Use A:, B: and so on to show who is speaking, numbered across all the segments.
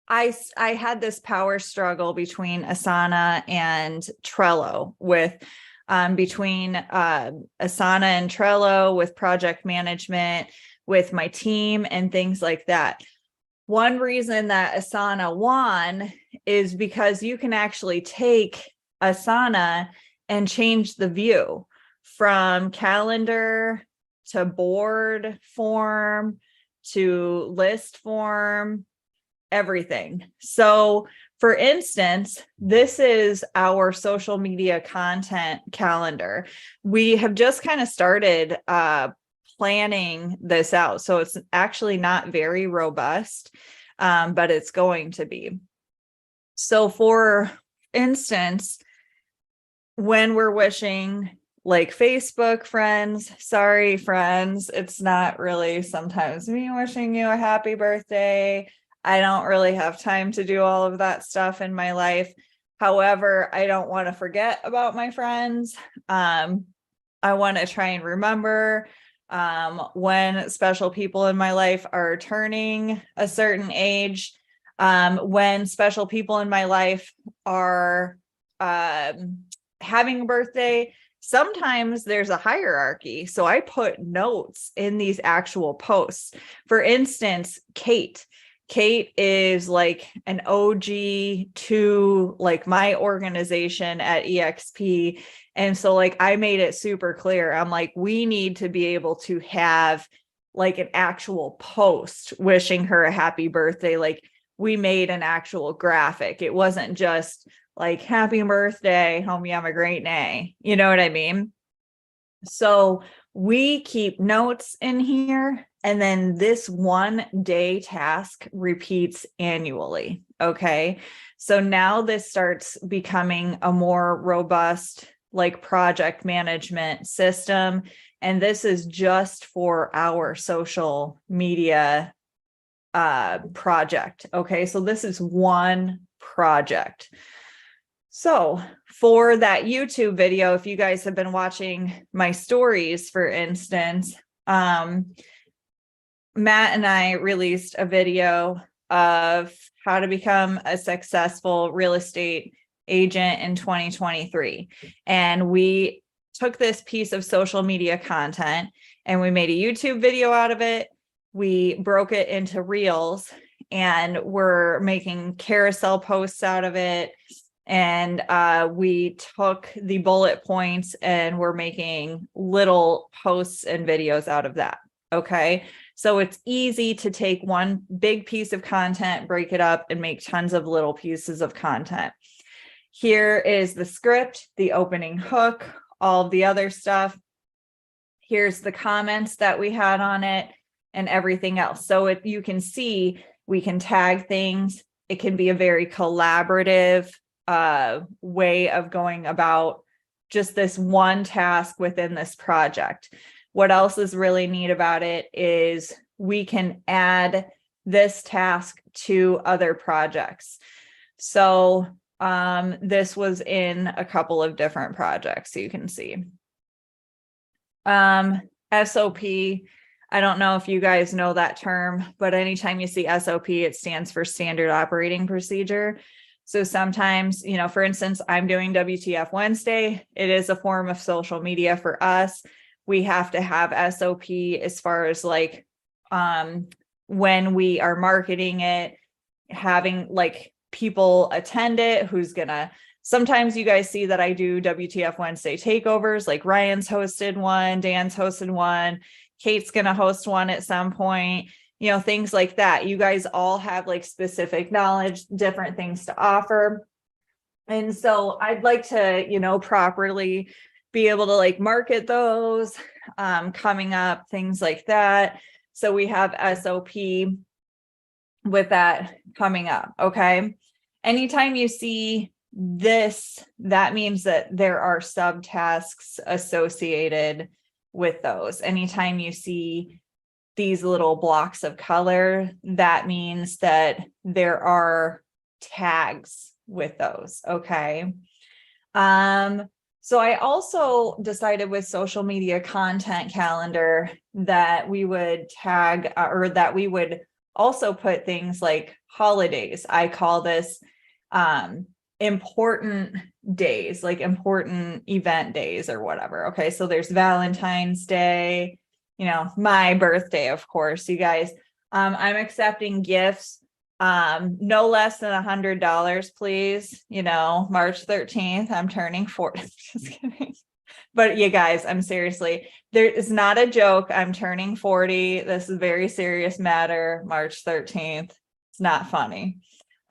A: I had this power struggle between Asana and Trello with between Asana and Trello with project management, with my team and things like that. One reason that Asana won is because you can actually take Asana and change the view from calendar to board form to list form, everything. So for instance, this is our social media content calendar. We have just kind of started planning this out. So it's actually not very robust, but it's going to be. So for instance, when we're wishing like Facebook friends, sorry friends, it's not really sometimes me wishing you a happy birthday. I don't really have time to do all of that stuff in my life. However, I don't want to forget about my friends. I want to try and remember when special people in my life are turning a certain age, when special people in my life are having a birthday. Sometimes there's a hierarchy. So I put notes in these actual posts. For instance, Kate is like an OG to like my organization at EXP. And so like I made it super clear. I'm like, we need to be able to have like an actual post wishing her a happy birthday. Like we made an actual graphic. It wasn't just like happy birthday, hope you have a great day. You know what I mean? So we keep notes in here, and then this 1 day task repeats annually. Okay. So now this starts becoming a more robust like project management system. And this is just for our social media project. Okay. So this is one project. So for that YouTube video, if you guys have been watching my stories, for instance, Matt and I released a video of how to become a successful real estate agent in 2023. And we took this piece of social media content and we made a YouTube video out of it. We broke it into reels and we're making carousel posts out of it. And we took the bullet points and we're making little posts and videos out of that. Okay. So it's easy to take one big piece of content, break it up, and make tons of little pieces of content. Here is the script, the opening hook, all of the other stuff. Here's the comments that we had on it and everything else. So if you can see, we can tag things. It can be a very collaborative way of going about just this one task within this project. What else is really neat about it is we can add this task to other projects. So this was in a couple of different projects, so you can see. SOP, I don't know if you guys know that term, but anytime you see SOP, it stands for standard operating procedure. So sometimes, you know, for instance, I'm doing WTF Wednesday. It is a form of social media for us. We have to have SOP as far as like when we are marketing it, having like people attend it, who's gonna, sometimes you guys see that I do WTF Wednesday takeovers, like Ryan's hosted one, Dan's hosted one, Kate's gonna host one at some point. You know, things like that. You guys all have like specific knowledge, different things to offer. And so I'd like to, you know, properly be able to like market those coming up, things like that. So we have SOP with that coming up. Okay. Anytime you see this, that means that there are subtasks associated with those. Anytime you see these little blocks of color, that means that there are tags with those. Okay. So I also decided with social media content calendar that we would tag or that we would also put things like holidays. I call this important days, like important event days or whatever. Okay. So there's Valentine's Day, my birthday, of course, you guys. I'm accepting gifts, no less than $100, please. March 13th, I'm turning 40. Just kidding. But you guys, I'm seriously, there is not a joke. I'm turning 40. This is a very serious matter. March 13th. It's not funny.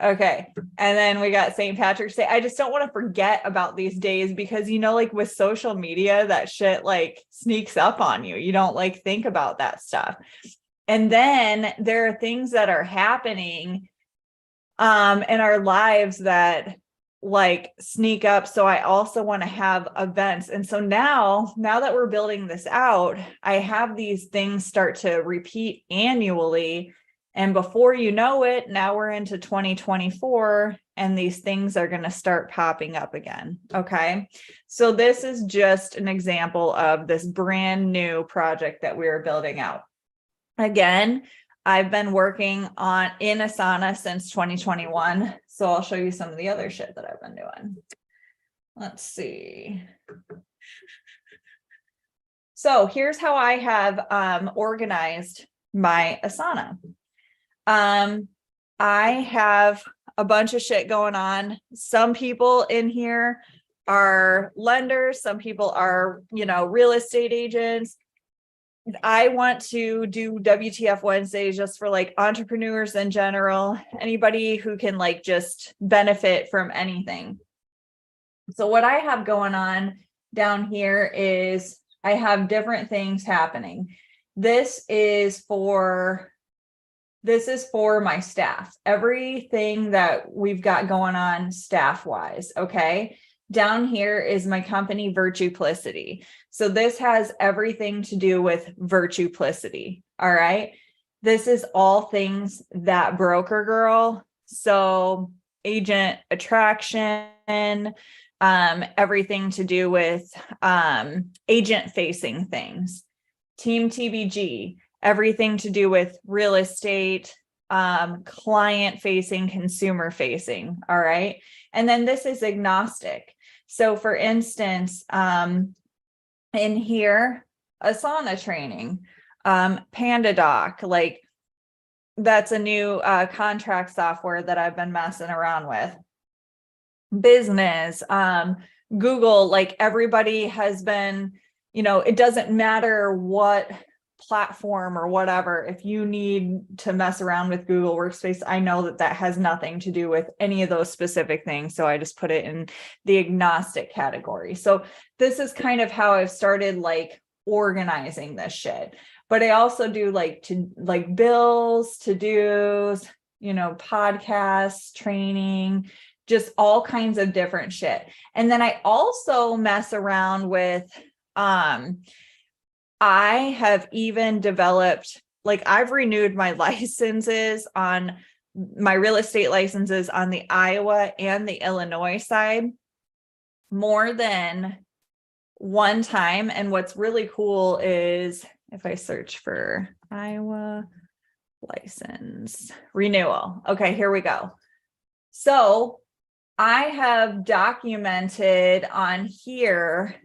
A: Okay. And then we got St. Patrick's Day. I just don't want to forget about these days because, like with social media, that shit like sneaks up on you. You don't like think about that stuff. And then there are things that are happening in our lives that like sneak up. So I also want to have events. And so now that we're building this out, I have these things start to repeat annually. And before you know it, now we're into 2024 and these things are going to start popping up again. Okay. So this is just an example of this brand new project that we are building out. Again, I've been working in Asana since 2021. So I'll show you some of the other shit that I've been doing. Let's see. So here's how I have organized my Asana. I have a bunch of shit going on. Some people in here are lenders. Some people are, real estate agents. I want to do WTF Wednesdays just for like entrepreneurs in general, anybody who can like just benefit from anything. So what I have going on down here is I have different things happening. This is for my staff, everything that we've got going on staff wise. Okay. Down here is my company Virtuplicity. So this has everything to do with Virtuplicity. All right. This is all things that broker girl. So agent attraction, everything to do with agent facing things, team TBG, everything to do with real estate, client facing, consumer facing. All right. And then this is agnostic. So for instance, in here, Asana training, PandaDoc, like that's a new contract software that I've been messing around with. Business, Google, like everybody has been, it doesn't matter what platform or whatever, if you need to mess around with Google Workspace, I know that has nothing to do with any of those specific things. So I just put it in the agnostic category. So this is kind of how I've started like organizing this shit. But I also do like bills, to-dos, podcasts, training, just all kinds of different shit. And then I also mess around with I have even developed, like I've renewed my licenses on my real estate licenses on the Iowa and the Illinois side more than one time. And what's really cool is if I search for Iowa license renewal. Okay, here we go. So I have documented on here,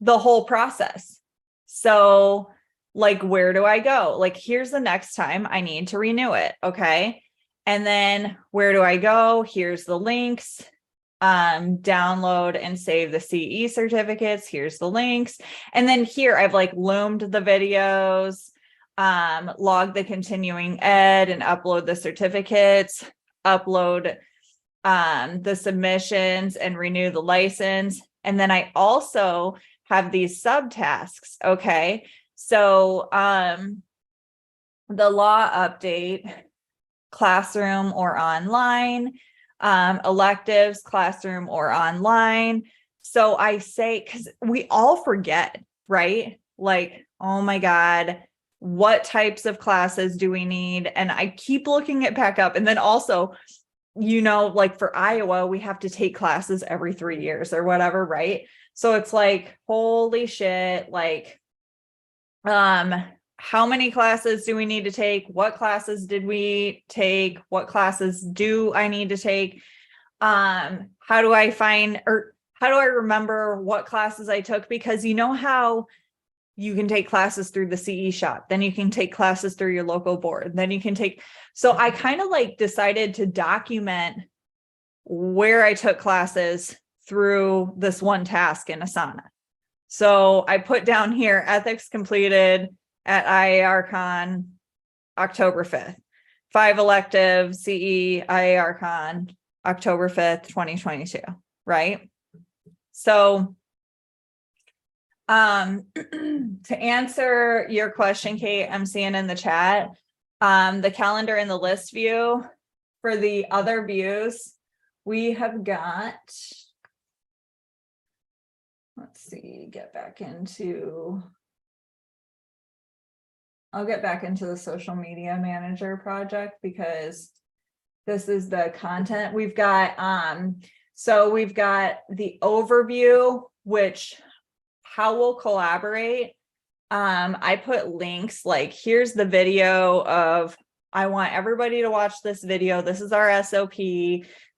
A: the whole process. So like, where do I go? Like, here's the next time I need to renew it. Okay. And then where do I go? Here's the links, download and save the CE certificates. Here's the links. And then here I've like loomed the videos, log the continuing ed and upload the certificates, upload, the submissions and renew the license. And then I also have these subtasks. Okay. So, the law update, classroom or online, electives, classroom or online. So I say, because we all forget, right? Like, oh my God, what types of classes do we need? And I keep looking it back up. And then also, like for Iowa, we have to take classes every 3 years or whatever, right? So it's like, holy shit, like, how many classes do we need to take? What classes did we take? What classes do I need to take? How do I find, or how do I remember what classes I took? Because you know how you can take classes through the CE shop, then you can take classes through your local board, then you can take, so I kind of like decided to document where I took classes through this one task in Asana. So I put down here, ethics completed at IARCon, October 5th, 5 elective CE IARCon, October 5th, 2022, right? So to answer your question, Kate, I'm seeing in the chat, the calendar and the list view. For the other views, we have got, let's see, I'll get back into the social media manager project because this is the content we've got. So we've got the overview, which how we'll collaborate. I put links like, here's the video of, I want everybody to watch this video. This is our SOP.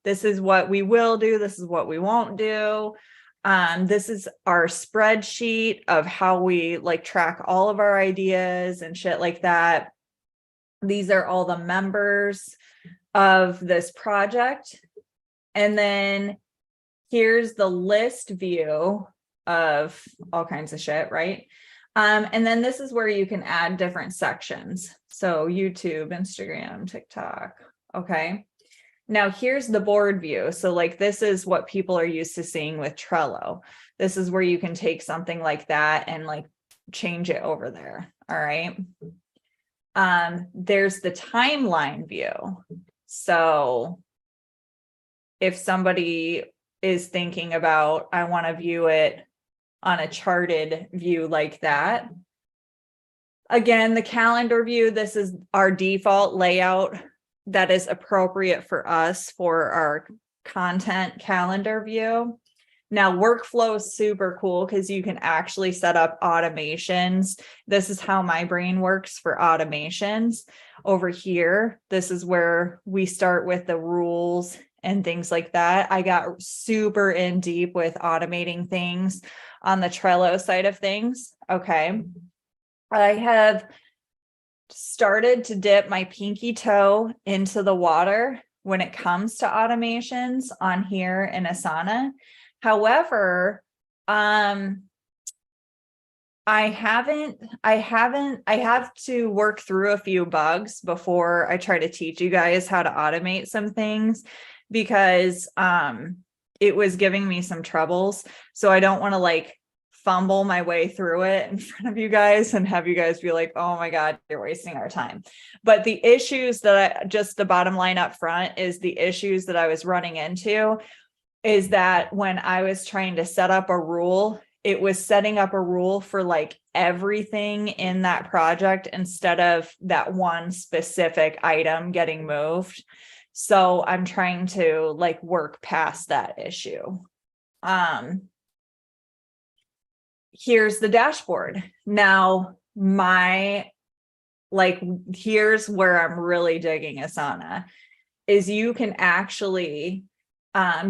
A: This is what we will do. This is what we won't do. This is our spreadsheet of how we like track all of our ideas and shit like that. These are all the members of this project. And then here's the list view of all kinds of shit, right? And then this is where you can add different sections. So YouTube, Instagram, TikTok. Okay. Now here's the board view. So like, this is what people are used to seeing with Trello. This is where you can take something like that and like change it over there. All right. There's the timeline view. So if somebody is thinking about, I want to view it on a charted view like that. Again, the calendar view, this is our default layout that is appropriate for us for our content calendar view. Now, workflow is super cool because you can actually set up automations. This is how my brain works for automations. Over here, this is where we start with the rules and things like that. I got super in deep with automating things on the Trello side of things. Okay. I have started to dip my pinky toe into the water when it comes to automations on here in Asana. However, I have to work through a few bugs before I try to teach you guys how to automate some things because it was giving me some troubles. So I don't want to like fumble my way through it in front of you guys and have you guys be like, oh my God, you're wasting our time. But the issues that just the bottom line up front is the issues that I was running into is that when I was trying to set up a rule, it was setting up a rule for like everything in that project instead of that one specific item getting moved. So I'm trying to like work past that issue. Here's the dashboard. Now, here's where I'm really digging Asana is you can actually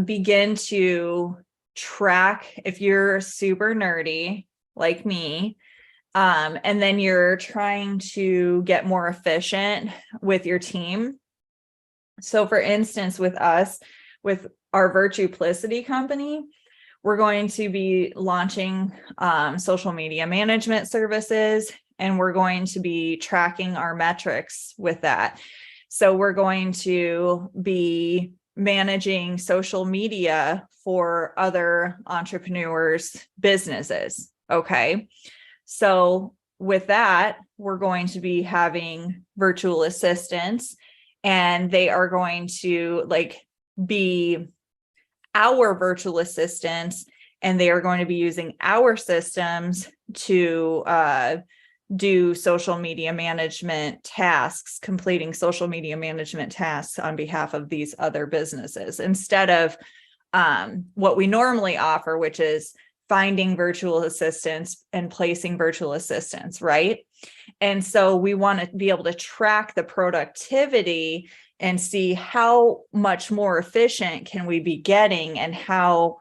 A: begin to track if you're super nerdy like me, and then you're trying to get more efficient with your team. So for instance, with us, with our Virtuplicity company, we're going to be launching social media management services, and we're going to be tracking our metrics with that. So we're going to be managing social media for other entrepreneurs' businesses. Okay. So with that, we're going to be having virtual assistants, and they are going to like be our virtual assistants, and they are going to be using our systems to do social media management tasks, completing social media management tasks on behalf of these other businesses instead of what we normally offer, which is finding virtual assistants and placing virtual assistants, right? And so we want to be able to track the productivity and see how much more efficient can we be getting, and how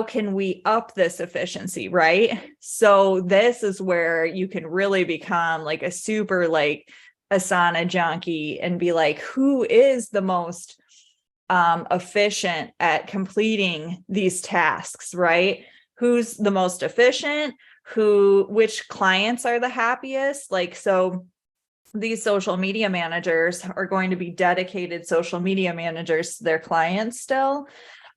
A: can we up this efficiency, right? So this is where you can really become like a super like Asana junkie and be like, who is the most efficient at completing these tasks, right? Who's the most efficient? Which clients are the happiest? Like, so these social media managers are going to be dedicated social media managers to their clients still.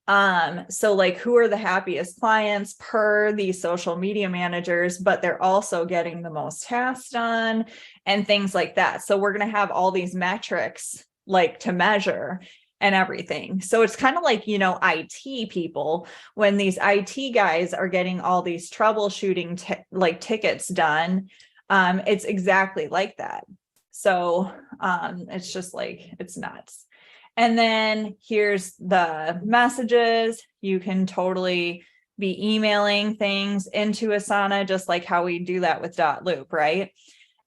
A: So like, who are the happiest clients per these social media managers, but they're also getting the most tasks done and things like that. So we're going to have all these metrics like to measure and everything. So it's kind of like, you know, IT people, when these IT guys are getting all these troubleshooting like tickets done, it's exactly like that. So it's just like, it's nuts. And then here's the messages. You can totally be emailing things into Asana, just like how we do that with .loop, right?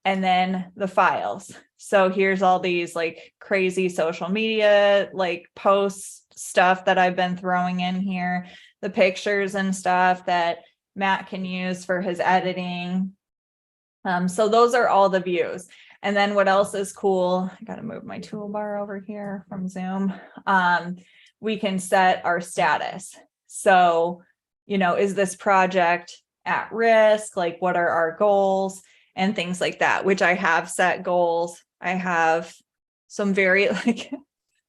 A: And then the files. So here's all these like crazy social media, like posts stuff that I've been throwing in here, the pictures and stuff that Matt can use for his editing. So those are all the views. And then what else is cool? I got to move my toolbar over here from Zoom. We can set our status. So, you know, is this project at risk? Like, what are our goals and things like that, which I have set goals. I have some very like,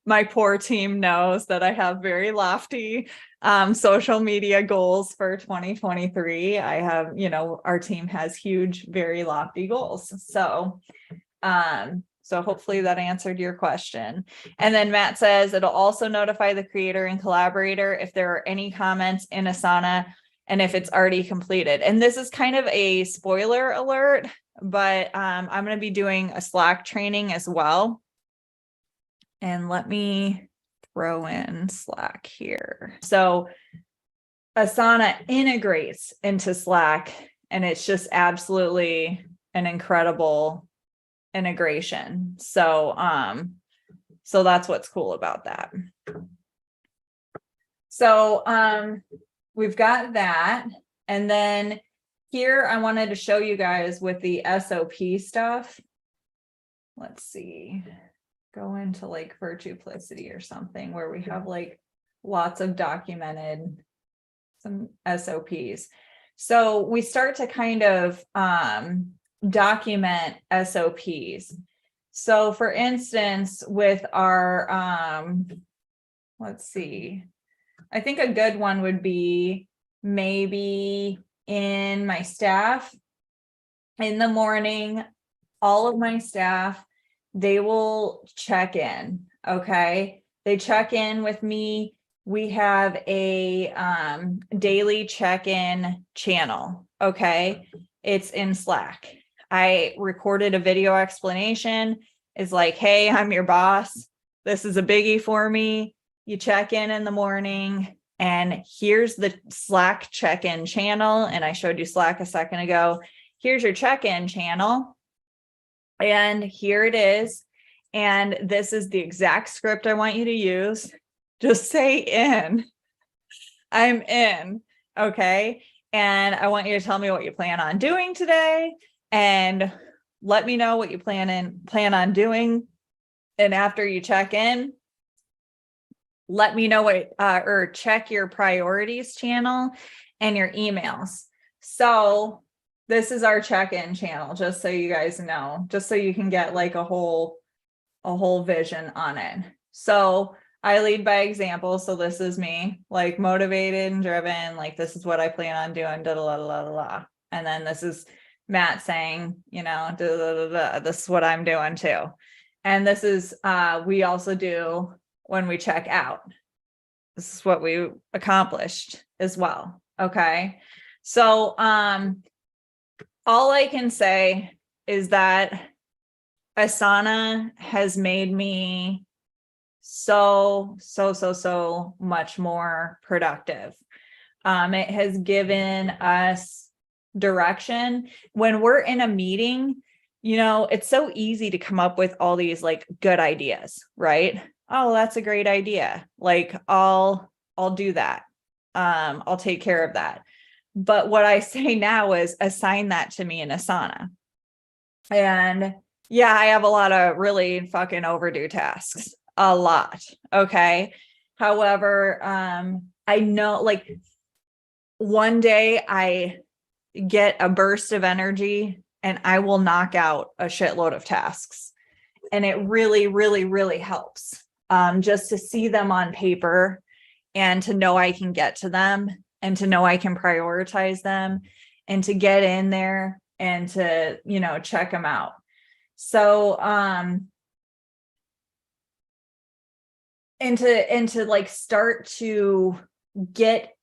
A: my poor team knows that I have very lofty social media goals for 2023. I have, you know, our team has huge, very lofty goals. So hopefully that answered your question. And then Matt says it'll also notify the creator and collaborator if there are any comments in Asana and if it's already completed. And this is kind of a spoiler alert, but I'm going to be doing a Slack training as well. And let me throw in Slack here. So Asana integrates into Slack, and it's just absolutely an incredible integration. So that's what's cool about that. So we've got that. And then here I wanted to show you guys with the SOP stuff. Let's see. Go into like Virtuplicity or something where we have like lots of documented some SOPs. So we start to kind of document SOPs. So for instance, with our, let's see, I think a good one would be maybe in my staff in the morning, all of my staff, they will check in. Okay. They check in with me. We have a daily check-in channel. Okay. It's in Slack. I recorded a video explanation. It's like, hey, I'm your boss. This is a biggie for me. You check in the morning, and here's the Slack check-in channel. And I showed you Slack a second ago. Here's your check-in channel. And here it is. And this is the exact script I want you to use. Just say in. I'm in. Okay. And I want you to tell me what you plan on doing today, and let me know what you plan on doing. And after you check in, let me know what, or check your priorities channel and your emails. So this is our check-in channel, just so you guys know, just so you can get like a whole vision on it. So I lead by example. So this is me, like motivated and driven, like this is what I plan on doing, da, da, da, da, da, da. And then this is Matt saying, you know, da, da, da, da, this is what I'm doing too. And this is, we also do when we check out. This is what we accomplished as well. Okay. So, all I can say is that Asana has made me so much more productive. It has given us direction. When we're in a meeting, it's so easy to come up with all these like good ideas, right? Oh, that's a great idea. Like I'll do that. I'll take care of that. But what I say now is assign that to me in Asana. And yeah, I have a lot of really fucking overdue tasks, a lot. Okay. However, I know like one day I get a burst of energy and I will knock out a shitload of tasks. And it really, really, really helps just to see them on paper and to know I can get to them and to know I can prioritize them and to get in there and to, check them out. So, and to like start to get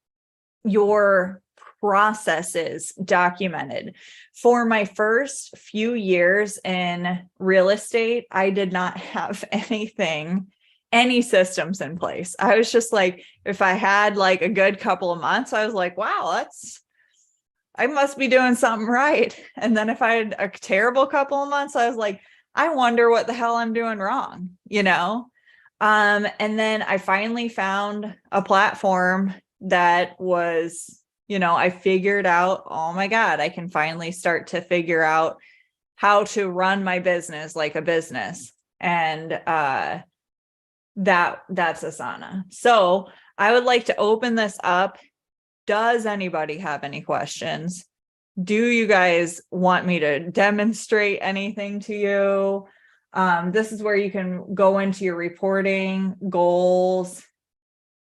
A: your processes documented. For my first few years in real estate, I did not have any systems in place. I was just like, if I had like a good couple of months, I was like, wow, I must be doing something right. And then if I had a terrible couple of months, I was like, I wonder what the hell I'm doing wrong, and then I finally found a platform that was, I figured out, oh my God, I can finally start to figure out how to run my business like a business. And that's Asana. So I would like to open this up. Does anybody have any questions? Do you guys want me to demonstrate anything to you? This is where you can go into your reporting goals,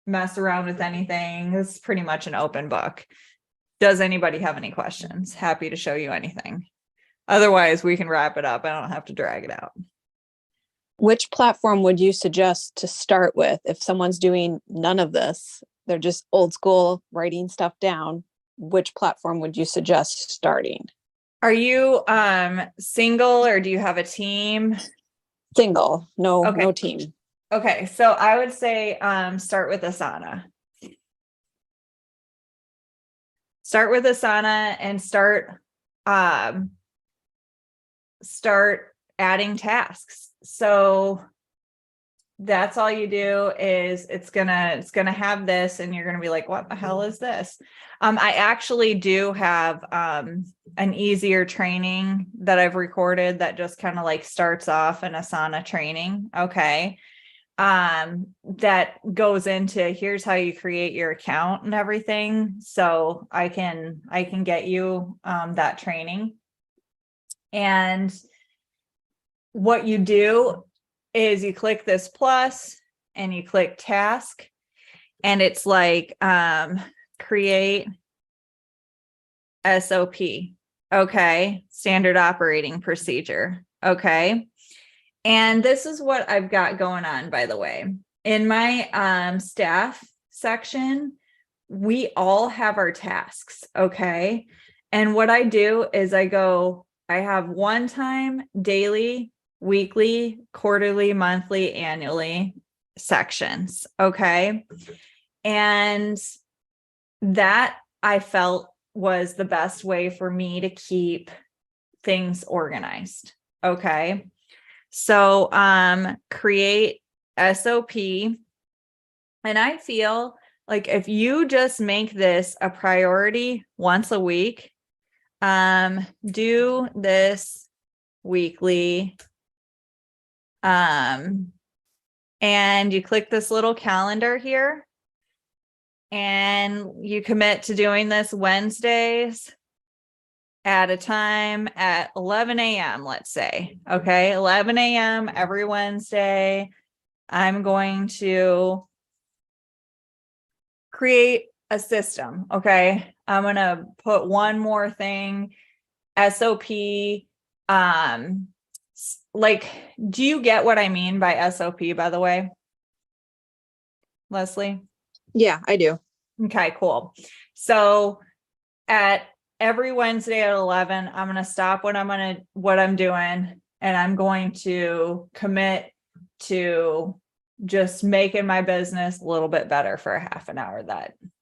A: mess around with anything. It's pretty much an open book. Does anybody have any questions? Happy to show you anything. Otherwise, we can wrap it up. I don't have to drag it out.
B: Which platform would you suggest to start with if someone's doing none of this? They're just old school writing stuff down. Which platform would you suggest starting?
A: Are you single or do you have a team?
B: Single, no team.
A: Okay, so I would say start with Asana. Start with Asana and start adding tasks. So that's all you do is it's gonna have this and you're gonna be like, what the hell is this? I actually do have an easier training that I've recorded that just kind of like starts off an Asana training. Okay. That goes into here's how you create your account and everything. So I can get you that training. And what you do is you click this plus and you click task and it's like create SOP. Okay. Standard operating procedure. Okay. And this is what I've got going on, by the way. In my staff section, we all have our tasks. Okay. And what I do is I have one time, daily, weekly, quarterly, monthly, annually sections. Okay. And that I felt was the best way for me to keep things organized. Okay. So, create SOP. And I feel like if you just make this a priority once a week, do this weekly, and you click this little calendar here and you commit to doing this Wednesdays at a time at 11 a.m., let's say. Okay, 11 a.m. every Wednesday. I'm going to create a system. Okay, I'm going to put one more thing, SOP. Like, do you get what I mean by SOP, by the way, Leslie?
B: Yeah, I do.
A: Okay, cool. So at every Wednesday at 11, I'm going to stop what I'm doing, and I'm going to commit to just making my business a little bit better for a half an hour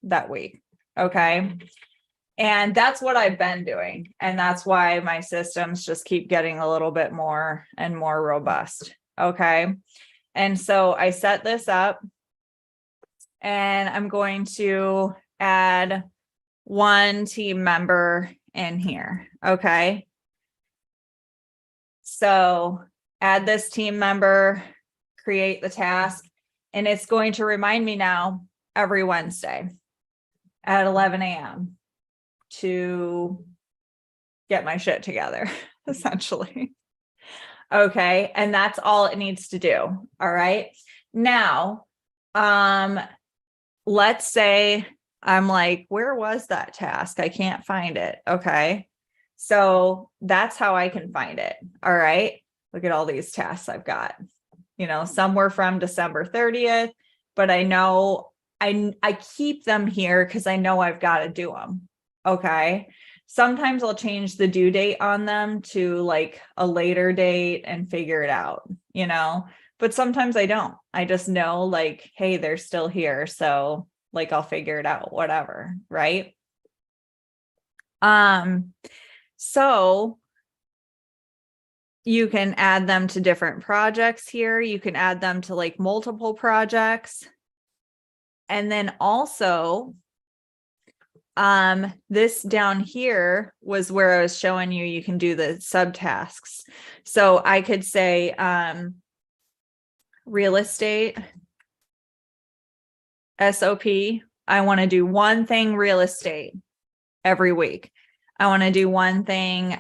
A: that week. Okay. And that's what I've been doing. And that's why my systems just keep getting a little bit more and more robust. Okay. And so I set this up and I'm going to add one team member in here. Okay. So add this team member, create the task, and it's going to remind me now every Wednesday at 11 a.m. to get my shit together, essentially. Okay. And that's all it needs to do. All right. Now, let's say I'm like, where was that task? I can't find it. Okay. So that's how I can find it. All right. Look at all these tasks I've got, some were from December 30th, but I know I keep them here because I know I've got to do them. Okay. Sometimes I'll change the due date on them to like a later date and figure it out, but sometimes I don't. I just know like, hey, they're still here. So like, I'll figure it out, whatever. Right. So you can add them to different projects here. You can add them to like multiple projects. And then also, this down here was where I was showing you can do the subtasks. So I could say, real estate SOP. I want to do one thing real estate every week. I want to do one thing,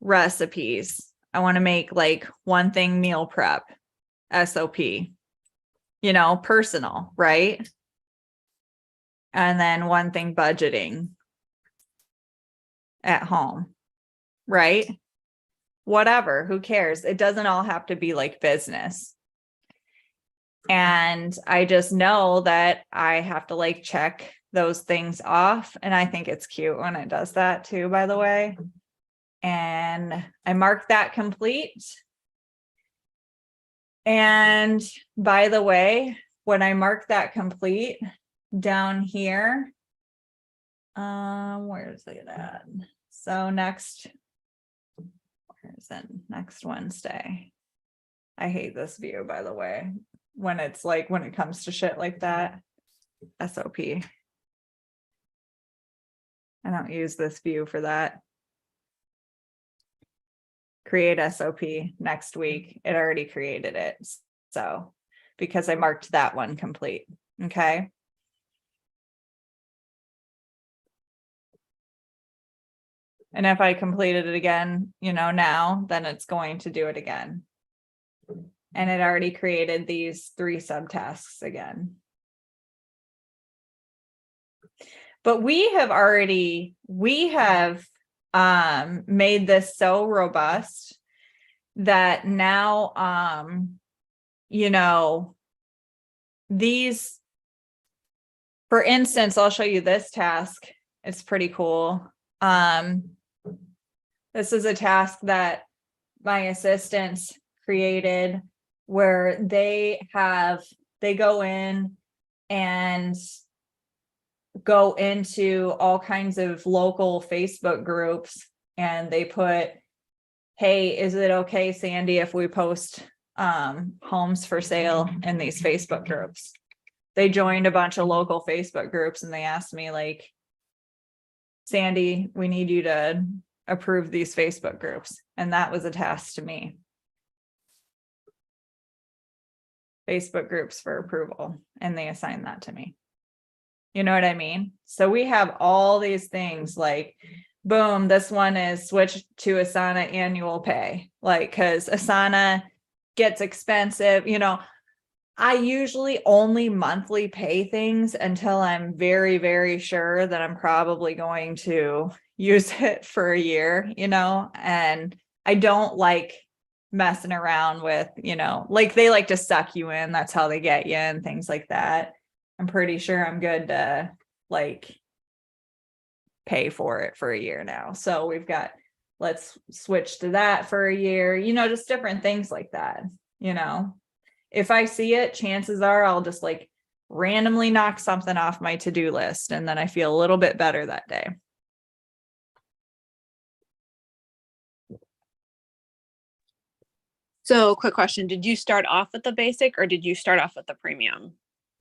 A: recipes. I want to make like one thing meal prep SOP, personal, right? And then one thing budgeting at home, right? Whatever, who cares? It doesn't all have to be like business. And I just know that I have to like check those things off. And I think it's cute when it does that too, by the way. And I mark that complete. And by the way, when I mark that complete down here, where is it at? So where is it? Next Wednesday. I hate this view, by the way, when it comes to shit like that. SOP. I don't use this view for that. Create SOP next week. It already created it. So, because I marked that one complete. Okay. And if I completed it again, now, then it's going to do it again. And it already created these 3 subtasks again. But we have made this so robust that now, these, for instance, I'll show you this task. It's pretty cool. This is a task that my assistants created where they go in and go into all kinds of local Facebook groups and they put, hey, is it okay, Sandy, if we post homes for sale in these Facebook groups? They joined a bunch of local Facebook groups and they asked me like, Sandy, we need you to approve these Facebook groups. And that was a task to me. Facebook groups for approval. And they assigned that to me. You know what I mean? So we have all these things like, boom, this one is switched to Asana annual pay. Like, because Asana gets expensive. I usually only monthly pay things until I'm very, very sure that I'm probably going to use it for a year, and I don't like messing around with, like they like to suck you in. That's how they get you and things like that. I'm pretty sure I'm good to like pay for it for a year now. So we've got, let's switch to that for a year, just different things like that. If I see it, chances are I'll just like randomly knock something off my to-do list, and then I feel a little bit better that day.
B: So quick question, did you start off with the basic or did you start off with the premium?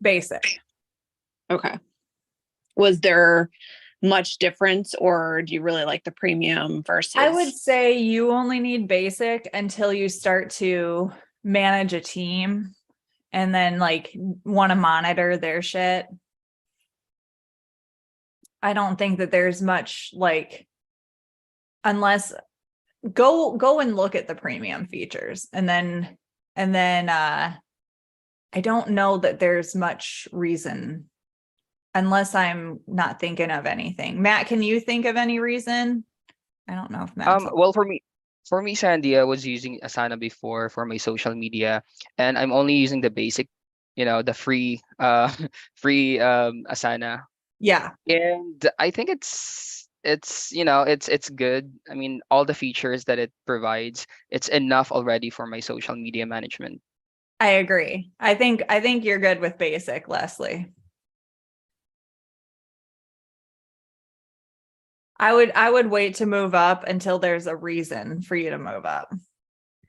A: Basic.
B: Okay. Was there much difference, or do you really like the premium versus?
A: I would say you only need basic until you start to manage a team and then like want to monitor their shit. I don't think that there's much like, unless go and look at the premium features, and then I don't know that there's much reason, unless I'm not thinking of anything. Matt, can you think of any reason? I don't know if Matt's
C: Well, for me, Sandy, I was using Asana before for my social media, and I'm only using the basic, the free, free Asana,
A: yeah.
C: and I think it's good. I mean, all the features that it provides, it's enough already for my social media management.
A: I agree. I think you're good with basic, Leslie. I would wait to move up until there's a reason for you to move up.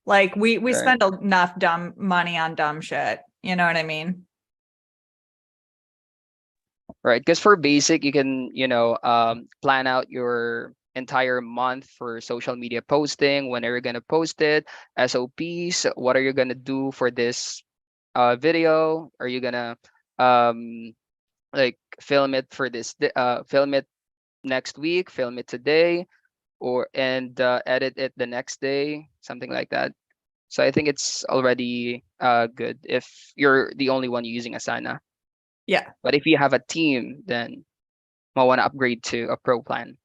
A: Like we
C: Right.
A: spend enough dumb money on dumb shit. You know what I mean?
C: Right, because for basic, you can, plan out your entire month for social media posting, when are you gonna post it, SOPs, what are you gonna do for this video? Are you gonna um like film it for film it next week, film it today, and edit it the next day, something like that. So I think it's already good if you're the only one using Asana.
A: Yeah.
C: But if you have a team, then might want to upgrade to a pro plan.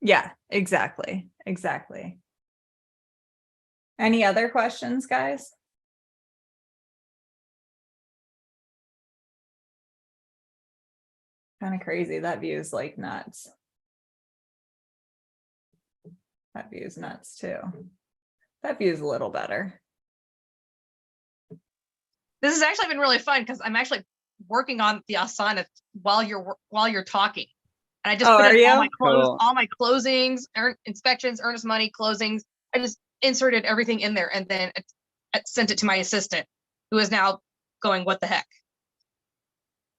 A: Yeah, exactly. Exactly. Any other questions, guys? Kind of crazy. That view is like nuts. That view is nuts too. That view is a little better.
D: This has actually been really fun because I'm actually working on the Asana while you're talking, and I just
A: Oh,
D: put
A: are
D: in
A: you?
D: all my closings, inspections, earnest money closings. I just inserted everything in there and then sent it to my assistant, who is now going, "What the heck?"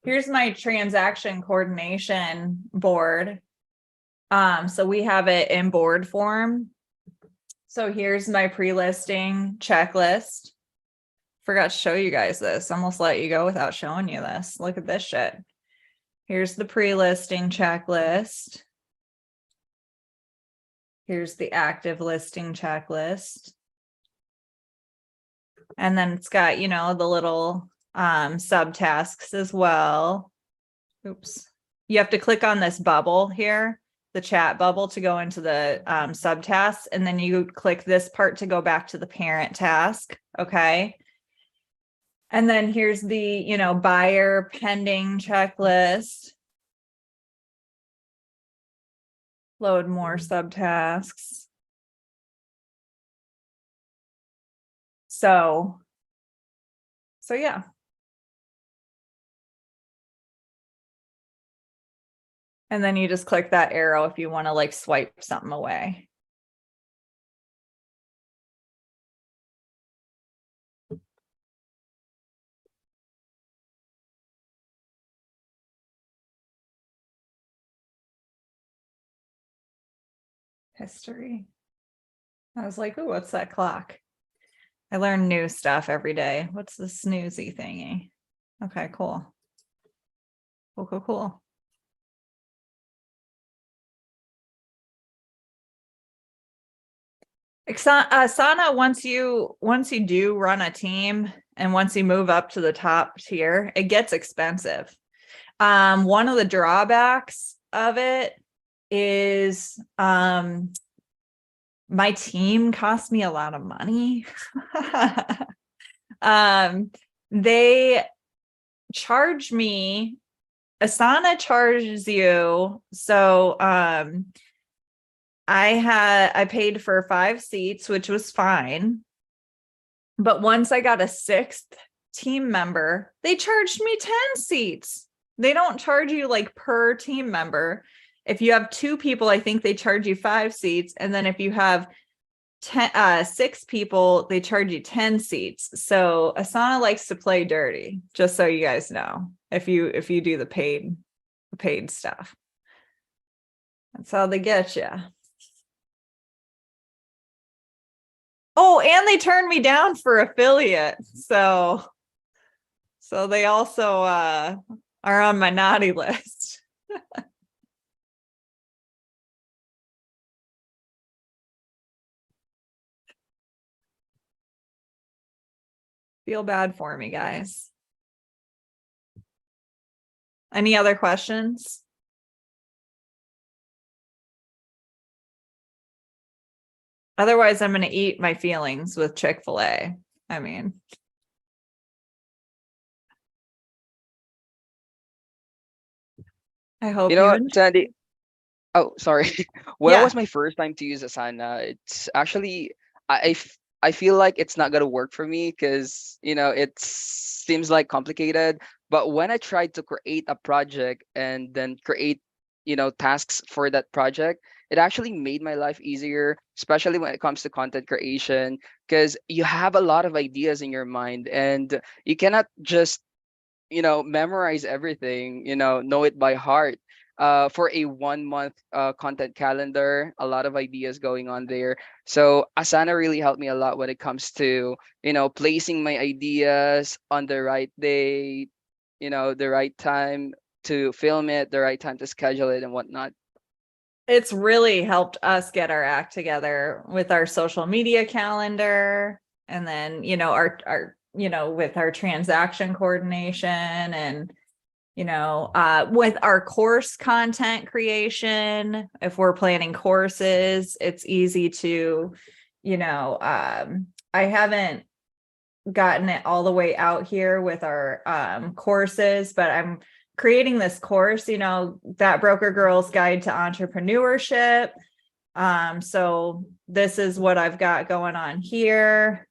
A: Here's my transaction coordination board. So we have it in board form. So here's my pre-listing checklist. Forgot to show you guys this. Almost let you go without showing you this. Look at this shit. Here's the pre-listing checklist. Here's the active listing checklist. And then it's got, the little subtasks as well. Oops. You have to click on this bubble here, the chat bubble, to go into the subtasks. And then you click this part to go back to the parent task. Okay. And then here's the, buyer pending checklist. Load more subtasks. So yeah. And then you just click that arrow if you want to like swipe something away. History. I was like, oh, what's that clock? I learn new stuff every day. What's the snoozy thingy? Okay, cool. Cool. Asana, once you do run a team and once you move up to the top tier, it gets expensive. One of the drawbacks of it is my team cost me a lot of money. They charge me, Asana charges you. So I paid for 5 seats, which was fine. But once I got a 6th team member, they charged me 10 seats. They don't charge you like per team member. If you have 2 people, I think they charge you 5 seats. And then if you have 6 people, they charge you 10 seats. So Asana likes to play dirty, just so you guys know, if you do the paid stuff. That's how they get you. Oh, and they turned me down for affiliate. So they also are on my naughty list. Feel bad for me, guys. Any other questions? Otherwise, I'm going to eat my feelings with Chick-fil-A. I mean, I hope
C: You know what,
A: enjoy.
C: Sandy? Oh, sorry. When it
A: Yeah,
C: was my first time to use Asana, it's actually I feel like it's not gonna work for me because it seems like complicated. But when I tried to create a project and then create tasks for that project, it actually made my life easier, especially when it comes to content creation, because you have a lot of ideas in your mind and you cannot just memorize everything, know it by heart. For a 1 month content calendar, a lot of ideas going on there. So Asana really helped me a lot when it comes to, placing my ideas on the right day, the right time to film it, the right time to schedule it and whatnot.
A: it's really helped us get our act together with our social media calendar, and then our with our transaction coordination, and with our course content creation. If we're planning courses, it's easy to I haven't gotten it all the way out here with our courses, but I'm creating this course, that Broker Girl's Guide to Entrepreneurship. So this is what I've got going on here.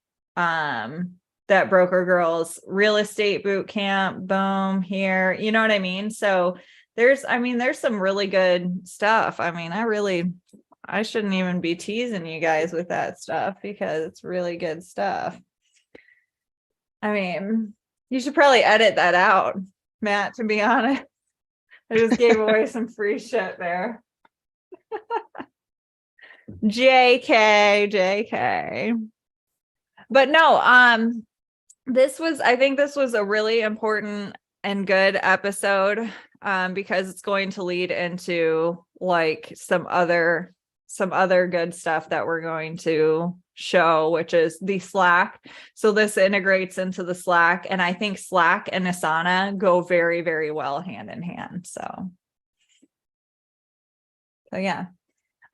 A: That Broker Girls Real Estate Boot Camp, boom, here. You know what I mean? So there's some really good stuff. I shouldn't even be teasing you guys with that stuff because it's really good stuff. You should probably edit that out, Matt, to be honest. I just gave away some free shit there. JK. But no, I think this was a really important and good episode, because it's going to lead into like some other good stuff that we're going to show, which is the Slack. So this integrates into the Slack, and I think Slack and Asana go very, very well hand in hand. So yeah.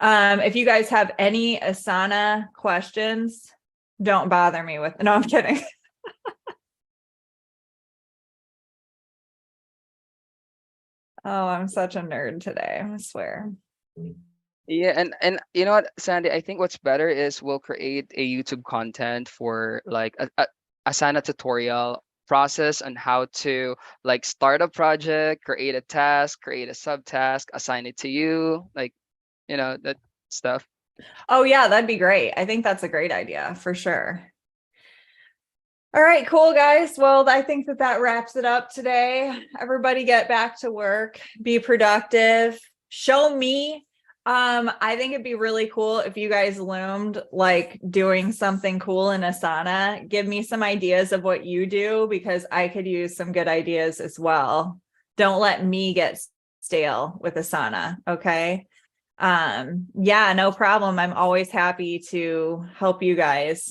A: If you guys have any Asana questions, don't bother me with. No, I'm kidding. Oh, I'm such a nerd today, I swear.
C: Yeah, and you know what, Sandy, I think what's better is we'll create a YouTube content for like a Asana tutorial process on how to like start a project, create a task, create a subtask, assign it to you, like that stuff.
A: Oh yeah, that'd be great. I think that's a great idea for sure. All right, cool guys. Well, I think that wraps it up today. Everybody get back to work, be productive, show me. I think it'd be really cool if you guys loomed like doing something cool in Asana. Give me some ideas of what you do, because I could use some good ideas as well. Don't let me get stale with Asana. Okay. Yeah, no problem. I'm always happy to help you guys